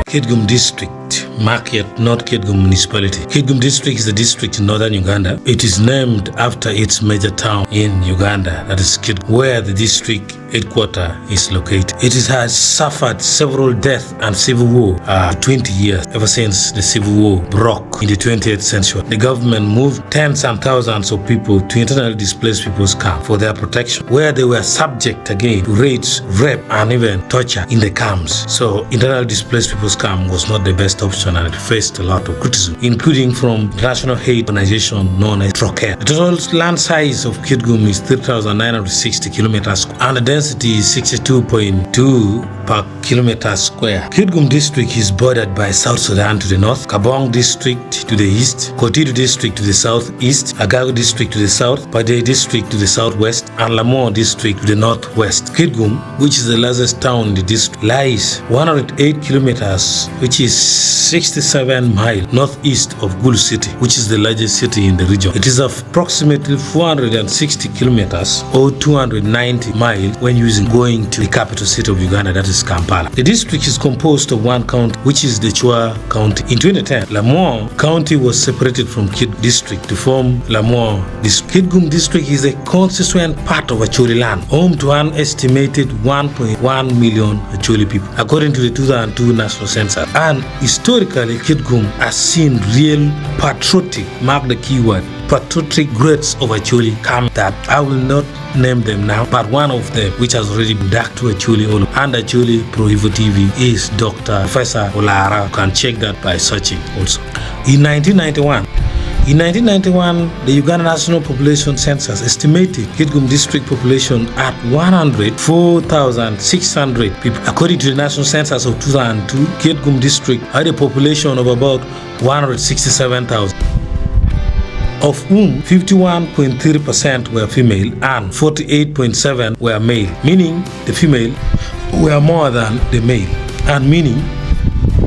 Kitgum district, market, not Kitgum municipality. Kitgum district is a district in northern Uganda. It is named after its major town in Uganda, that is Kitgum, where the district headquarters is located. It has suffered several deaths and civil war 20 years ever since the civil war broke in the 20th century. The government moved tens and thousands of people to internally displaced people's camp for their protection, where they were subject again to raids, rape, and even torture in the camps. So internally displaced people's camp was not the best option, and it faced a lot of criticism, including from international aid organization known as Troke. The total land size of Kitgum is 3,960 kilometers and the density is 62.2 per kilometer square. Kitgum district is bordered by South Sudan to the north, Kabong district to the east, Kotidu district to the southeast, Agago district to the south, Pade district to the southwest, and Lamor district to the northwest. Kitgum, which is the largest town in the district, lies 108 kilometers, which is 67 miles northeast of Gulu city, which is the largest city in the region. It is approximately 460 kilometers or 290 miles when going to the capital city of Uganda, that is Kampala. The district is composed of one county, which is the Chua County. In 2010, Lamor County was separated from Kitgum district to form Lamor district. Kitgum district is a constituent part of Acholi land, home to an estimated 1.1 million Acholi people, according to the 2002 national census. And historically, Kitgum has seen real patriotic, mark the keyword, patriotic greats of Acholi camp that I will not name them now, but one of them, which has already been back to Acholi and Acholi Pro Evo TV, is Dr. Professor Olara. You can check that by searching also. In 1991, the Uganda National Population Census estimated Kitgum district population at 104,600 people. According to the National Census of 2002, Kitgum district had a population of about 167,000. Of whom 51.3% were female and 48.7% were male, meaning the female were more than the male, and meaning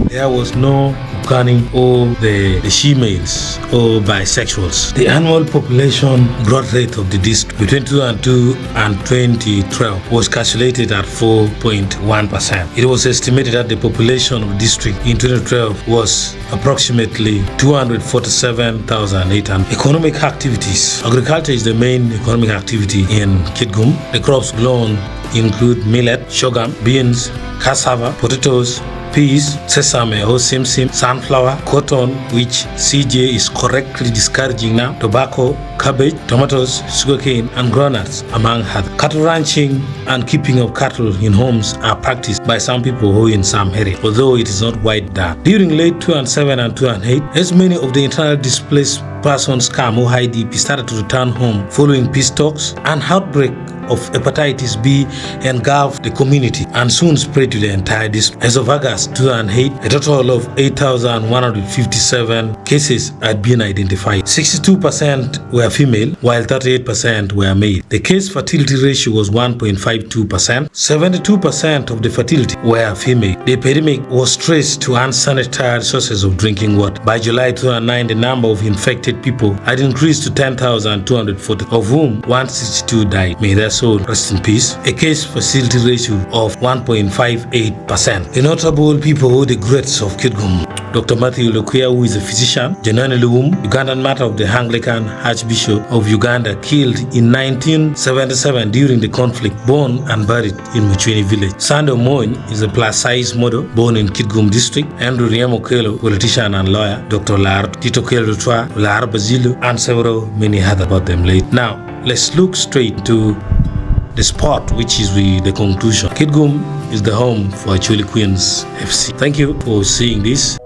there was no Ugandans or the she-males or bisexuals. The annual population growth rate of the district between 2002 and 2012 was calculated at 4.1%. It was estimated that the population of the district in 2012 was approximately 247,800. Economic activities. Agriculture is the main economic activity in Kitgum. The crops grown include millet, sorghum, beans, cassava, potatoes, peas, sesame or simsim, sunflower, cotton, which CJ is correctly discouraging now, tobacco, cabbage, tomatoes, sugarcane, and groundnuts, among others. Cattle ranching and keeping of cattle in homes are practiced by some people who in some areas, although it is not wide done. During late 2007 and 2008, as many of the internally displaced persons camp or IDP started to return home following peace talks, and outbreak of hepatitis B engulfed the community and soon spread to the entire district. As of August 2008, a total of 8,157 cases had been identified. 62% were female, while 38% were male. The case fertility ratio was 1.52%. 72% of the fertility were female. The epidemic was traced to unsanitary sources of drinking water. By July 2009, the number of infected people had increased to 10,240, of whom 162 died. May their soul rest in peace. A case fertility ratio of 1.58%. The notable people were the greats of Kitgum: Dr. Matthew Lokuya, who is a physician; Jonam, Ugandan matter of the Anglican Archbishop of Uganda, killed in 1977 during the conflict, born and buried in Muchweni village. Sando Moin is a plus-size model, born in Kitgum district. Andrew Riamokelo, politician and lawyer. Dr. Lar, Tito Kelotwa, Lar Bazilu, and several many other about them late. Now, let's look straight to the spot, which is the conclusion. Kitgum is the home for Acholi Queens FC. Thank you for seeing this.